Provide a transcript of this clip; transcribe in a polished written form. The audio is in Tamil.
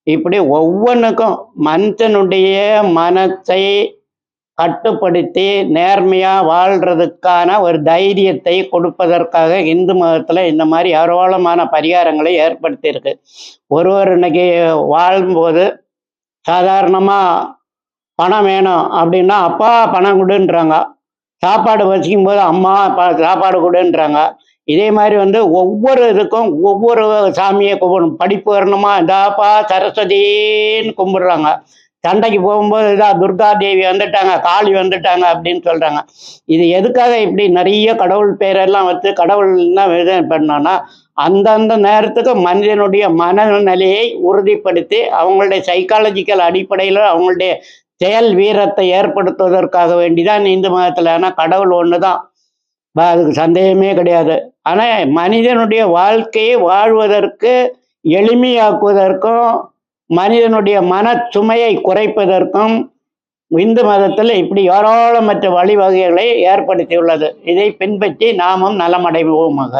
இப்படி ஒவ்வொன்றுக்கும் மனுஷனுடைய மனத்தை கட்டுப்படுத்தி நேர்மையா வாழ்றதுக்கான ஒரு தைரியத்தை கொடுப்பதற்காக இந்து மதத்துல இந்த மாதிரி ஏராளமான பரிகாரங்களை ஏற்படுத்தியிருக்கு. ஒருவர் இன்னைக்கு வாழும்போது சாதாரணமா பணம் வேணும் அப்படின்னா அப்பா பணம் கொடுன்றாங்க. சாப்பாடு வசிக்கும் போது அம்மா சாப்பாடு கொடுன்றாங்க. இதே மாதிரி ஒவ்வொரு இதுக்கும் ஒவ்வொரு சாமியை கும்பிடணும். படிப்பு வரணுமா இதாப்பா சரஸ்வதின்னு கும்பிடுறாங்க. சண்டைக்கு போகும்போது இதா துர்கா தேவி வந்துட்டாங்க, காளி வந்துட்டாங்க அப்படின்னு சொல்றாங்க. இது எதுக்காக இப்படி நிறைய கடவுள் பேரெல்லாம் வச்சு கடவுள்லாம் இது பண்ணோன்னா அந்தந்த நேரத்துக்கு மனிதனுடைய மனநிலையை உறுதிப்படுத்தி அவங்களுடைய சைக்காலஜிக்கல் அடிப்படையில் அவங்களுடைய செயல் வீரத்தை ஏற்படுத்துவதற்காக வேண்டிதான் இந்து மதத்தில். ஆனால் கடவுள் ஒன்று தான், அதுக்கு சந்தேகமே கிடையாது. ஆனால் மனிதனுடைய வாழ்க்கையை வாழ்வதற்கு எளிமையாக்குவதற்கும் மனிதனுடைய மன சுமையை குறைப்பதற்கும் இந்து மதத்தில் இப்படி ஏராளமற்ற வழிவகைகளை ஏற்படுத்தியுள்ளது. இதை பின்பற்றி நாமும் நலமடைவோமாக.